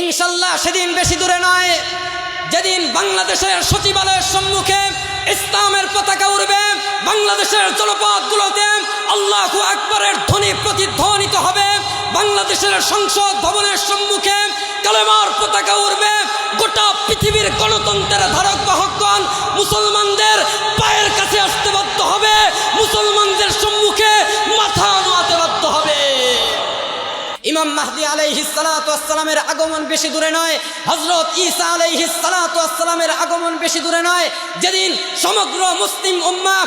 ইনশাল্লাহ সেদিন বেশি দূরে নয় যেদিন বাংলাদেশের সচিবালয়ের সম্মুখে ইসলামের পতাকা উড়বে, বাংলাদেশের জনপদগুলোতে আল্লাহু আকবরের ধ্বনি প্রতিধ্বনিত হবে, বাংলাদেশের সংসদ ভবনের সম্মুখে কালেমার পতাকা উড়বে। গোটা পৃথিবীর গণতন্ত্রের ধারক বাহকগণ মুসলমানদের পায়ের কাছে আসতে বাধ্য হবে, মুসলমানদের সম্মুখে মাথা নোয়াতে বাধ্য হবে। ইমাম মাহদী আলাইহিস সালাতু ওয়াস সালামের আগমন বেশি দূরে নয়, হযরত ঈসা আলাইহিস সালাতু ওয়াস সালামের আগমন বেশি দূরে নয় যেদিন সমগ্র মুসলিম উম্মাহ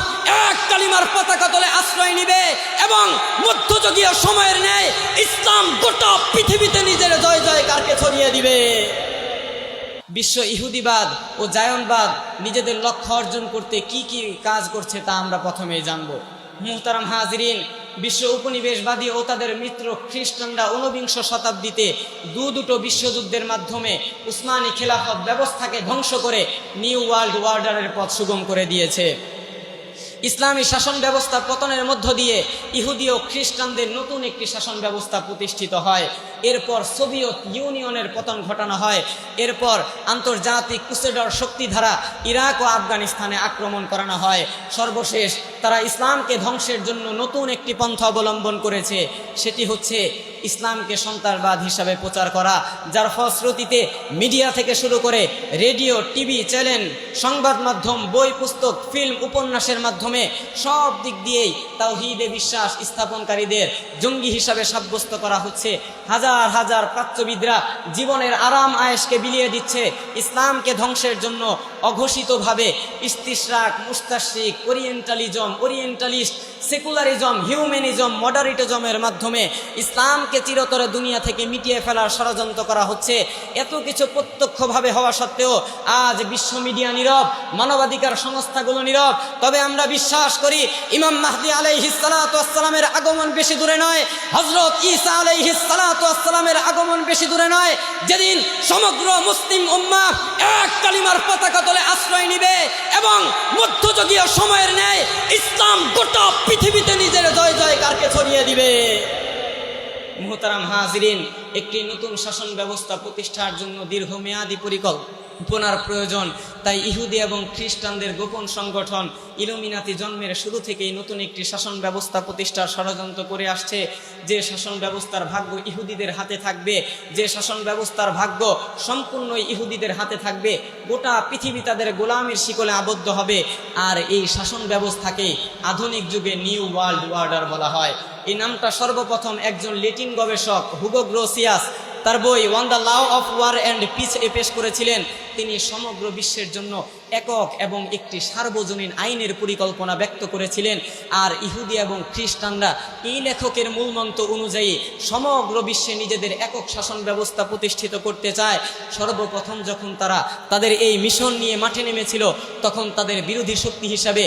এক কালিমার পতাকা তলে আশ্রয় নিবে এবং মধ্যযুগীয় সময়ের ন্যায় ইসলাম গোটা পৃথিবীতে নিজের জয় জয়কারকে ছড়িয়ে দিবে। বিশ্ব ইহুদিবাদ ও জায়নবাদ নিজেদের লক্ষ্য অর্জন করতে কি কি কাজ করছে তা আমরা প্রথমেই জানব। মুহতারাম হাজিরিন, বিশ্ব উপনিবেশবাদী ও তাদের মিত্র খ্রিস্টানরা ঊনবিংশ শতাব্দীতে দুটো বিশ্বযুদ্ধের মাধ্যমে উসমানী খেলাফত ব্যবস্থাকে ধ্বংস করে নিউ ওয়ার্ল্ড অর্ডারের পথ সুগম করে দিয়েছে। ইসলামী শাসন ব্যবস্থা পতনের মধ্য দিয়ে ইহুদি ও খ্রিস্টানদের নতুন একটি শাসন ব্যবস্থা প্রতিষ্ঠিত হয়। এরপর সোভিয়েত ইউনিয়নের পতন ঘটানো হয়। এরপর আন্তর্জাতিক ক্রুসেডার শক্তি দ্বারা ইরাক ও আফগানিস্তানে আক্রমণ করানো হয়। সর্বশেষ তারা ইসলামকে ধ্বংসের জন্য নতুন একটি পন্থা অবলম্বন করেছে, সেটি হচ্ছে ইসলামকে সন্ত্রাসবাদ হিসাবে প্রচার করা, যার ফলশ্রুতিতে মিডিয়া থেকে শুরু করে রেডিও, টিভি চ্যানেল, সংবাদ মাধ্যম, বই, পুস্তক, ফিল্ম, উপন্যাসের মাধ্যমে সব দিক দিয়েই তাওহীদে বিশ্বাস স্থাপনকারীদের জঙ্গি হিসাবে সাব্যস্ত করা হচ্ছে। হাজার হাজার প্রাচ্যবিদরা জীবনের আরাম আয়েশকে বিলিয়ে দিচ্ছে ইসলামকে ধ্বংসের জন্য। অঘোষিতভাবে ইস্তিশরাক, মুস্তাশরিক, ওরিয়েন্টালিস্ট, সেকুলারিজম, হিউম্যানিজম, মডারিটিজমের মাধ্যমে ইসলামকে চিরতরে দুনিয়া থেকে মিটিয়ে ফেলার ষড়যন্ত্র করা হচ্ছে। এত কিছু প্রত্যক্ষভাবে হওয়া সত্ত্বেও আজ বিশ্ব মিডিয়া নীরব, মানবাধিকার সংস্থাগুলো নীরব। তবে আমরা বিশ্বাস করি ইমাম মাহদী আলাইহিস সালাতু ওয়াস সালামের আগমন বেশি দূরে নয়, হযরত ঈসা আলাইহিস সালাতু ওয়াস সালামের আগমন বেশি দূরে নয় যেদিন সমগ্র মুসলিম উম্মাহ এক কালিমার পতাকা তলে আশ্রয় নিবে এবং মধ্যযুগীয় সময়ের ন্যায় ইসলাম গোটা পৃথিবীতে নিজের জয় জয়কারকে ছড়িয়ে দিবে। মুহতারাম হাজিরিন, একটি নতুন শাসন ব্যবস্থা প্রতিষ্ঠার জন্য দীর্ঘমেয়াদী পরিকল্পনার প্রয়োজন। তাই ইহুদি এবং খ্রিস্টানদের গোপন সংগঠন ইলুমিনাতি জন্মের শুরু থেকেই নতুন একটি শাসন ব্যবস্থা প্রতিষ্ঠার ষড়যন্ত্র করে আসছে। যে শাসন ব্যবস্থার ভাগ্য ইহুদিদের হাতে থাকবে, যে শাসন ব্যবস্থার ভাগ্য সম্পূর্ণ ইহুদিদের হাতে থাকবে, গোটা পৃথিবী তাদের গোলামির শিকলে আবদ্ধ হবে। আর এই শাসন ব্যবস্থাকে আধুনিক যুগে নিউ ওয়ার্ল্ড অর্ডার বলা হয়। এই নামটা সর্বপ্রথম একজন ল্যাটিন গবেষক হুগো গ্রোসিয়াস তার বই on the law of war and peace পেশ করেছিলেন। তিনি সমগ্র বিশ্বের জন্য একক এবং একটি সার্বজনীন আইনের পরিকল্পনা ব্যক্ত করেছিলেন। আর ইহুদি এবং খ্রিস্টানরা এই লেখকের মূলমন্ত্র অনুযায়ী সমগ্র বিশ্বে নিজেদের একক শাসন ব্যবস্থা প্রতিষ্ঠিত করতে চায়। সর্বপ্রথম যখন তারা তাদের এই মিশন নিয়ে মাঠে নেমেছিল, তখন তাদের বিরোধী শক্তি হিসাবে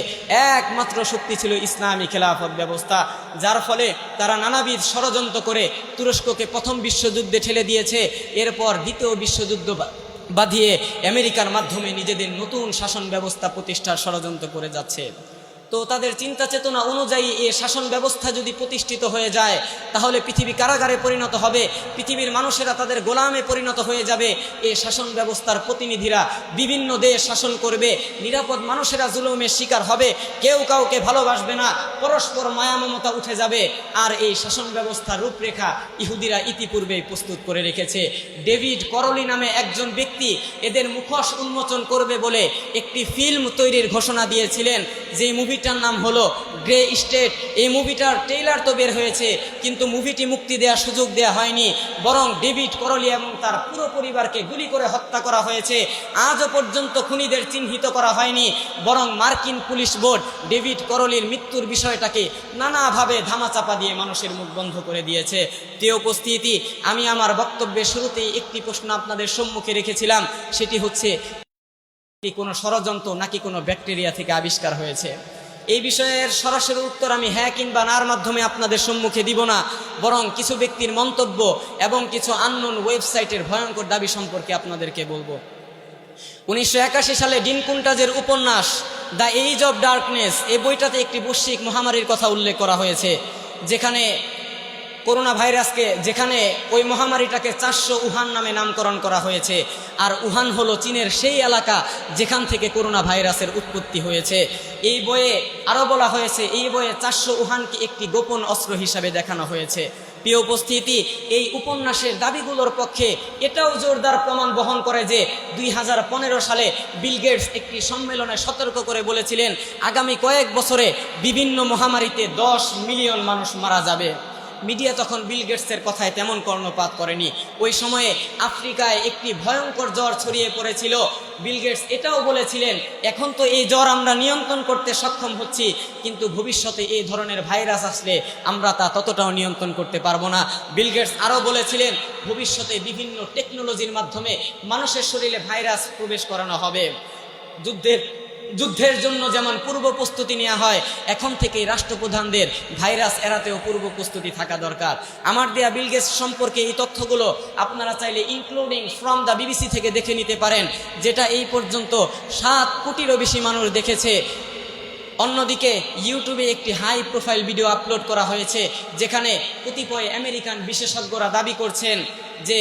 একমাত্র শক্তি ছিল ইসলামী খেলাফত ব্যবস্থা, যার ফলে তারা নানাবিধ ষড়যন্ত্র করে তুরস্ককে প্রথম বিশ্বযুদ্ধে ঠেলে দিয়েছে। এরপর দ্বিতীয় বিশ্বযুদ্ধ বাঁধিয়ে আমেরিকার মাধ্যমে নিজেদের নতুন শাসন ব্যবস্থা প্রতিষ্ঠার ষড়যন্ত্র করে যাচ্ছে। তো তাদের চিন্তা চেতনা অনুযায়ী এই শাসন ব্যবস্থা যদি প্রতিষ্ঠিত হয়ে যায়, তাহলে পৃথিবী কারাগারে পরিণত হবে, পৃথিবীর মানুষেরা তাদের গোলামে পরিণত হয়ে যাবে। এই শাসন ব্যবস্থার প্রতিনিধিরা বিভিন্ন দেশ শাসন করবে, নিরাপদ মানুষেরা জুলুমের শিকার হবে, কেউ কাউকে ভালোবাসবে না, পরস্পর মায়া মমতা উঠে যাবে। আর এই শাসন ব্যবস্থার রূপরেখা ইহুদিরা ইতিপূর্বেই প্রস্তুত করে রেখেছে। ডেভিড করলি নামে একজন ব্যক্তি এদের মুখোশ উন্মোচন করবে বলে একটি ফিল্ম তৈরির ঘোষণা দিয়েছিলেন, যে মুভিটার নাম হলো গ্রে স্টেট। এই মুভিটার ট্রেইলার তো বের হয়েছে, কিন্তু মুভিটি মুক্তি দেওয়ার সুযোগ দেওয়া হয়নি, বরং ডেভিড করলি এবং তার পুরো পরিবারকে গুলি করে হত্যা করা হয়েছে। আজও পর্যন্ত খুনিদের চিহ্নিত করা হয়নি, বরং মার্কিন পুলিশ বোর্ড ডেভিড করলির মৃত্যুর বিষয়টাকে নানাভাবে ধামাচাপা দিয়ে মানুষের মুখ বন্ধ করে দিয়েছে। প্রিয় উপস্থিতি, আমি আমার বক্তব্যের শুরুতেই একটি প্রশ্ন আপনাদের সম্মুখে রেখেছিলাম, সেটি হচ্ছে কোনো ষড়যন্ত্র নাকি কোনো ব্যাকটেরিয়া থেকে আবিষ্কার হয়েছে। এই বিষয়ের সরাসরি উত্তর আমি হ্যাঁ কিংবা নার মাধ্যমে আপনাদের সম্মুখে দিব না, বরং কিছু ব্যক্তির মন্তব্য এবং কিছু আননোন ওয়েবসাইটের ভয়ঙ্কর দাবি সম্পর্কে আপনাদেরকে বলবো। 1981 সালে ডিন কুন্টাজের উপন্যাস দ্য এজ অব ডার্কনেস এই বইটাতে একটি বৈশ্বিক মহামারীর কথা উল্লেখ করা হয়েছে, যেখানে করোনা ভাইরাসকে, যেখানে ওই মহামারীটাকে 400 উহান নামে নামকরণ করা হয়েছে। আর উহান হলো চীনের সেই এলাকা যেখান থেকে করোনা ভাইরাসের উৎপত্তি হয়েছে। এই বইয়ে আরও বলা হয়েছে, এই বইয়ে 400 উহানকে একটি গোপন অস্ত্র হিসাবে দেখানো হয়েছে। প্রিয় উপস্থিতি, এই উপন্যাসের দাবিগুলোর পক্ষে এটাও জোরদার প্রমাণ বহন করে যে 2015 সালে বিল গেটস একটি সম্মেলনে সতর্ক করে বলেছিলেন, আগামী কয়েক বছরে বিভিন্ন মহামারীতে 10 মিলিয়ন মানুষ মারা যাবে। মিডিয়া তখন বিল গেটসের কথায় তেমন কর্ণপাত করেনি। ওই সময়ে আফ্রিকায় একটি ভয়ঙ্কর জ্বর ছড়িয়ে পড়েছিল। বিল গেটস এটাও বলেছিলেন, এখন তো এই জ্বর আমরা নিয়ন্ত্রণ করতে সক্ষম হচ্ছি, কিন্তু ভবিষ্যতে এই ধরনের ভাইরাস আসলে আমরা তা ততটাও নিয়ন্ত্রণ করতে পারবো না। বিল গেটস আরও বলেছিলেন, ভবিষ্যতে বিভিন্ন টেকনোলজির মাধ্যমে মানুষের শরীরে ভাইরাস প্রবেশ করানো হবে। যুদ্ধের জন্য যেমন পূর্ব প্রস্তুতি নেওয়া হয়, এখন থেকেই রাষ্ট্রপ্রধানদের ভাইরাস এড়াতেও পূর্ব প্রস্তুতি থাকা দরকার। আমার দেয়া বিল গেটস সম্পর্কে এই তথ্যগুলো আপনারা চাইলে ইনক্লুডিং ফ্রম দ্য বিবিসি থেকে দেখে নিতে পারেন, যেটা এই পর্যন্ত 7 কোটিরও বেশি মানুষ দেখেছে। অন্যদিকে ইউটিউবে একটি হাই প্রোফাইল ভিডিও আপলোড করা হয়েছে, যেখানে কতিপয় আমেরিকান বিশেষজ্ঞরা দাবি করছেন যে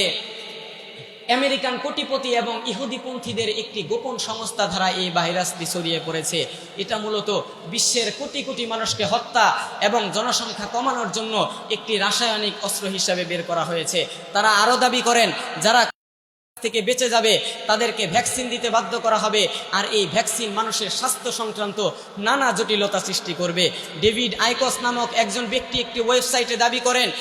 আমেরিকান কোটিপতি এবং ইহুদিপন্থীদের একটি গোপন সংস্থা দ্বারা এই ভাইরাসটি ছড়িয়ে পড়েছে। এটা মূলত বিশ্বের কোটি কোটি মানুষকে হত্যা এবং জনসংখ্যা কমানোর জন্য একটি রাসায়নিক অস্ত্র হিসাবে বের করা হয়েছে। তারা আরও দাবি করেন, যারা থেকে বেঁচে যাবে তাদেরকে ভ্যাকসিন দিতে বাধ্য করা হবে, আর এই ভ্যাকসিন মানুষের স্বাস্থ্য সংক্রান্ত নানা জটিলতা সৃষ্টি করবে। ডেভিড আইকস নামক একজন ব্যক্তি একটি ওয়েবসাইটে দাবি করেন,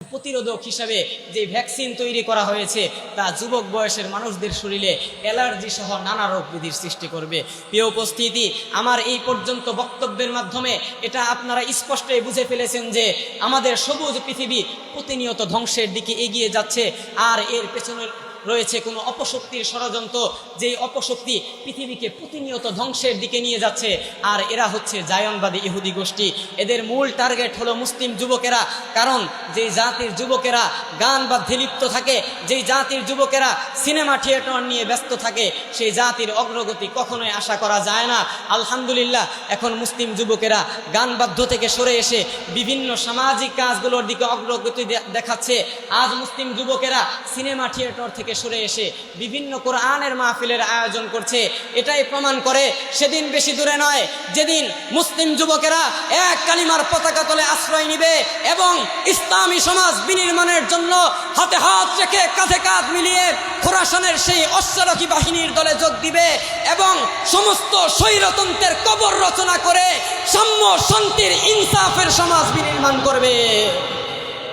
প্রতিরোধক হিসাবে যে ভ্যাকসিন তৈরি করা হয়েছে তা যুবক বয়সের মানুষদের শরীরে অ্যালার্জি সহ নানা রোগ ব্যাধির সৃষ্টি করবে। প্রিয় উপস্থিতি, আমার এই পর্যন্ত বক্তব্যের মাধ্যমে এটা আপনারা স্পষ্টই বুঝে ফেলেছেন যে আমাদের সবুজ পৃথিবী প্রতিনিয়ত ধ্বংসের দিকে এগিয়ে যাচ্ছে, আর এর পেছনে রয়েছে কোনো অপশক্তির ষড়যন্ত্র, যেই অপশক্তি পৃথিবীকে প্রতিনিয়ত ধ্বংসের দিকে নিয়ে যাচ্ছে। আর এরা হচ্ছে জায়নবাদী ইহুদি গোষ্ঠী। এদের মূল টার্গেট হলো মুসলিম যুবকেরা, কারণ যেই জাতির যুবকেরা গান বাদ্যে লিপ্ত থাকে, যেই জাতির যুবকেরা সিনেমা থিয়েটার নিয়ে ব্যস্ত থাকে, সেই জাতির অগ্রগতি কখনোই আশা করা যায় না। আলহামদুলিল্লাহ, এখন মুসলিম যুবকেরা গান বাদ্য থেকে সরে এসে বিভিন্ন সামাজিক কাজগুলোর দিকে অগ্রগতি দেখাচ্ছে। আজ মুসলিম যুবকেরা সিনেমা থিয়েটার থেকে সরে এসে বিভিন্ন কোরআনের মাহফিলের আয়োজন করছে। এটাই প্রমাণ করে সেদিন বেশি দূরে নয় যেদিন মুসলিম যুবকেরা এক কালিমার পতাকা তলে আশ্রয় নিবে এবং ইসলামী সমাজ বিনির্মাণের জন্য হাতে হাত রেখে কাঁধে কাঁধ মিলিয়ে খোরাসানের সেই অশ্বারোহী বাহিনীর দলে যোগ দিবে এবং সমস্ত স্বৈরতন্ত্রের কবর রচনা করে সাম্য, শান্তির, ইনসাফের সমাজ বিনির্মাণ করবে।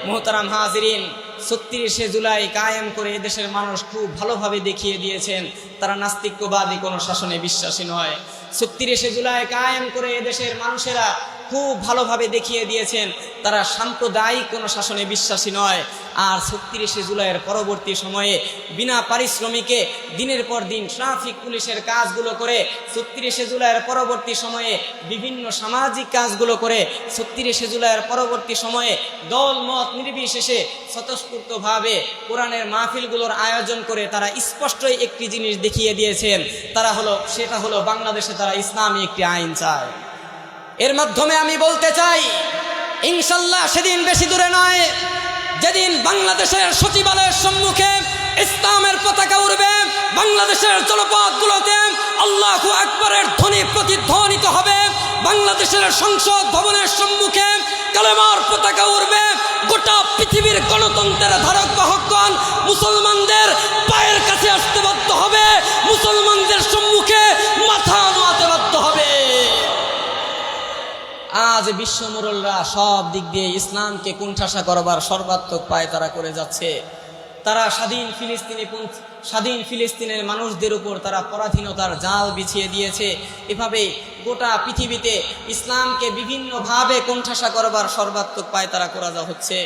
মুহতারাম হাজিরিন, 36শে জুলাই কায়েম করে এদেশের মানুষ খুব ভালোভাবে দেখিয়ে দিয়েছেন তারা নাস্তিক্যবাদী কোনো শাসনে বিশ্বাসী নয়। 36শে জুলাই কায়েম করে এদেশের মানুষেরা খুব ভালোভাবে দেখিয়ে দিয়েছেন তারা সাম্প্রদায়িক কোনো শাসনে বিশ্বাসী নয়। আর 36শে জুলাইয়ের পরবর্তী সময়ে বিনা পারিশ্রমিকে দিনের পর দিন ট্রাফিক পুলিশের কাজগুলো করে, 36শে জুলাইয়ের পরবর্তী সময়ে বিভিন্ন সামাজিক কাজগুলো করে, 36শে জুলাইয়ের পরবর্তী সময়ে দল মত নির্বিশেষে স্বতঃস্ফূর্তভাবে কোরআনের মাহফিলগুলোর আয়োজন করে তারা স্পষ্টই একটি জিনিস দেখিয়ে দিয়েছেন, সেটা হলো বাংলাদেশে তারা ইসলামী একটি আইন চায়। এর মাধ্যমে আমি বলতে চাই, ইনশাল্লাহ সেদিন বেশি দূরে নয় যেদিন বাংলাদেশের সচিবালয়ের সম্মুখে ইসলামের পতাকা উড়বে, বাংলাদেশের জলপথগুলোতে আল্লাহু আকবরের ধ্বনি প্রতিধ্বনিত হবে, বাংলাদেশের সংসদ ভবনের সম্মুখে কালেমার পতাকা উড়বে। গোটা পৃথিবীর গণতন্ত্রের ধারক বাহকগণ মুসলমানদের পায়ের কাছে আসতে বাধ্য হবে, মুসলমানদের সম্মুখে মাথা নোয়াতে বাধ্য হবে। আজ বিশ্ব মোড়লরা সব দিক দিয়ে ইসলামকে কুণ্ঠাসা করবার সর্বাত্মক পায় তারা করে যাচ্ছে। তারা স্বাধীন ফিলিস্তিনের মানুষদের উপর তারা পরাধীনতার জাল বিছিয়ে দিয়েছে। এভাবে গোটা পৃথিবীতে ইসলামকে বিভিন্নভাবে কুণ্ঠাসা করবার সর্বাত্মক পায় তারা করা হচ্ছে।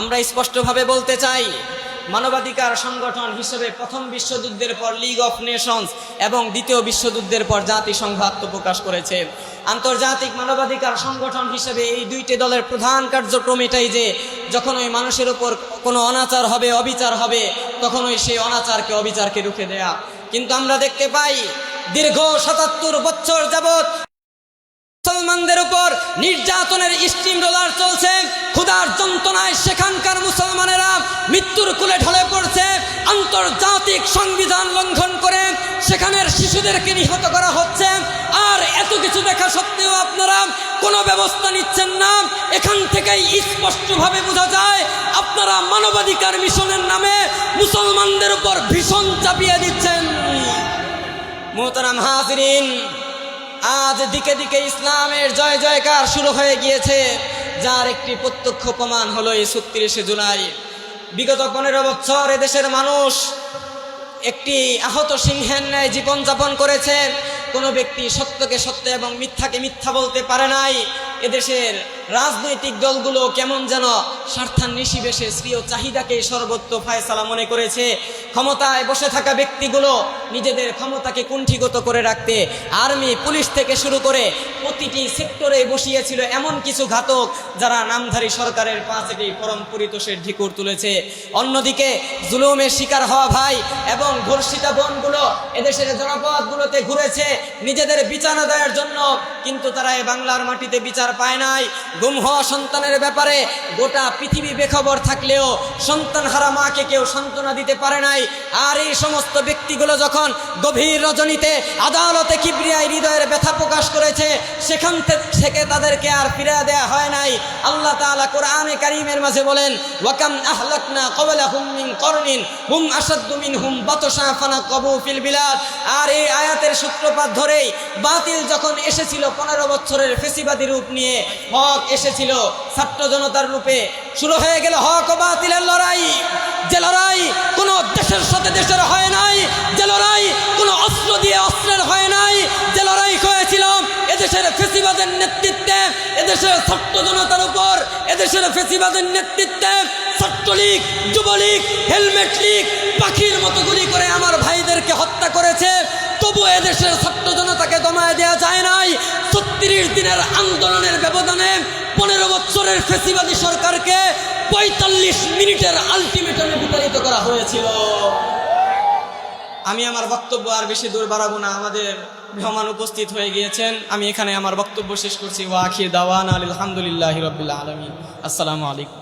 আমরা স্পষ্টভাবে বলতে চাই, মানবাধিকার সংগঠন হিসেবে প্রথম বিশ্বযুদ্ধের পর লিগ অফ নেশনস এবং দ্বিতীয় বিশ্বযুদ্ধের পর জাতিসংঘ আত্মপ্রকাশ করেছে। আন্তর্জাতিক মানবাধিকার সংগঠন হিসেবে এই দুইটি দলের প্রধান কার্যক্রম এটাই যে যখন ওই মানুষের উপর কোনো অনাচার হবে, অবিচার হবে, তখন ওই সেই অনাচারকে, অবিচারকে রুখে দেয়া। কিন্তু আমরা দেখতে পাই দীর্ঘ 77 বছর যাবৎ মুসলমানদের উপর নির্যাতনের স্টিম রোলার চলছে, ক্ষুধার যন্ত্রণায় সেখানকার মুসলমানেরা মৃত্যুর কোলে ঢলে পড়ছে। আন্তর্জাতিক সংবিধান লঙ্ঘন করে সেখানের শিশুদেরকে নিহত করা হচ্ছে। আর এত কিছু দেখা সত্ত্বেও আপনারা কোনো ব্যবস্থা নিচ্ছেন না। এখান থেকেই স্পষ্টভাবে বোঝা যায় আপনারা মানবাধিকার মিশনের নামে মুসলমানদের উপর ভীষণ চাপিয়ে দিচ্ছেন। মোহতারাম হাজিরিন, আজ দিকে দিকে ইসলামের জয় জয়কার শুরু হয়ে গিয়েছে, যার একটি প্রত্যক্ষ প্রমাণ হলো এই ৩৬শে জুলাই। বিগত ১৫ বছর এদেশের মানুষ একটি আহত সিংহের ন্যায় জীবনযাপন করেছে। কোনো ব্যক্তি সত্যকে সত্য এবং মিথ্যাকে মিথ্যা বলতে পারে নাই। এদেশের রাজনৈতিক দলগুলো কেমন যেন স্বার্থান্বেষী বেশে স্বীয় চাহিদাকে সর্বোচ্চ ফায়সালা মনে করেছে। ক্ষমতায় বসে থাকা ব্যক্তিগুলো নিজেদের ক্ষমতাকে কুণ্ঠিগত করে রাখতে আর্মি, পুলিশ থেকে শুরু করে প্রতিটি সেক্টরে বসিয়েছিল এমন কিছু ঘাতক যারা নামধারী সরকারের পাঁচটি পরম পরিতোষের ঢিকুর তুলেছে। অন্যদিকে জুলুমের শিকার হওয়া ভাই এবং ধর্ষিতা বোনগুলো এদেশের জনপদগুলোতে ঘুরেছে নিজেদের বিচার আদায়ের জন্য, কিন্তু তারা এই বাংলার মাটিতে বিচার পায় নাই। গুম হওয়া সন্তানের ব্যাপারে গোটা পৃথিবী বেখবর থাকলেও সন্তান হারা মাকে কেউ সান্ত্বনা দিতে পারে নাই। আর এই সমস্ত ব্যক্তিগুলো যখন গভীর রজনীতে আদালতে কিবরিয়ায় হৃদয়ের ব্যথা প্রকাশ করেছে, সেখান থেকে তাদেরকে আর ফিরে দেয়া হয় নাই। আল্লাহ তাআলা কোরআনে কারীমের মাঝে বলেন, ওয়াকাম আহলাকনা ক্বাবলাহুম মিন করনিন হুম আশাদ্দু মিনহুম বাতশা ফানাকাবু ফিল বিলাদ। আর এই আয়াতের সূত্রপাত ধরেই বাতিল যখন এসেছিল 15 বছরের ফেসিবাদী রূপ নিয়ে, হক এসেছিল ছাত্র জনতার রূপে। শুরু হয়ে গেল হক ও বাতিলের লড়াই। যে লড়াই কোনো দেশের সাথে দেশের হয় নাই, যে লড়াই কোনো অস্ত্র দিয়ে অস্ত্রের হয় নাই, যে লড়াই হয়েছিল এদেশের ফেসিবাদের নেতৃত্বে, এদেশের ছাত্র জনতার উপর এদেশের ফেসিবাদের নেতৃত্বে ছাত্রলীগ, যুবলীগ, হেলমেট লীগ পাখির মতো গুলি করে আমার ভাইদেরকে হত্যা করেছে। তবু এদেশের ছাত্র জনতাকে দমায় দেওয়া যায় নাই। ৩৬ দিনের আন্দোলনের ব্যবধানে 15 বছরের ফেসিবাদী সরকারকে ৪৫ মিনিটের আলটিমেটামে বিতাড়িত করা হয়েছিল। আমি আমার বক্তব্য আর বেশি দূর বাড়াবো না, আমাদের মেহমান উপস্থিত হয়ে গিয়েছেন। আমি এখানে আমার বক্তব্য শেষ করছি। ওয়া আখির দাওয়ানা আলহামদুলিল্লাহি রাব্বিল আলামিন। আসসালামু আলাইকুম।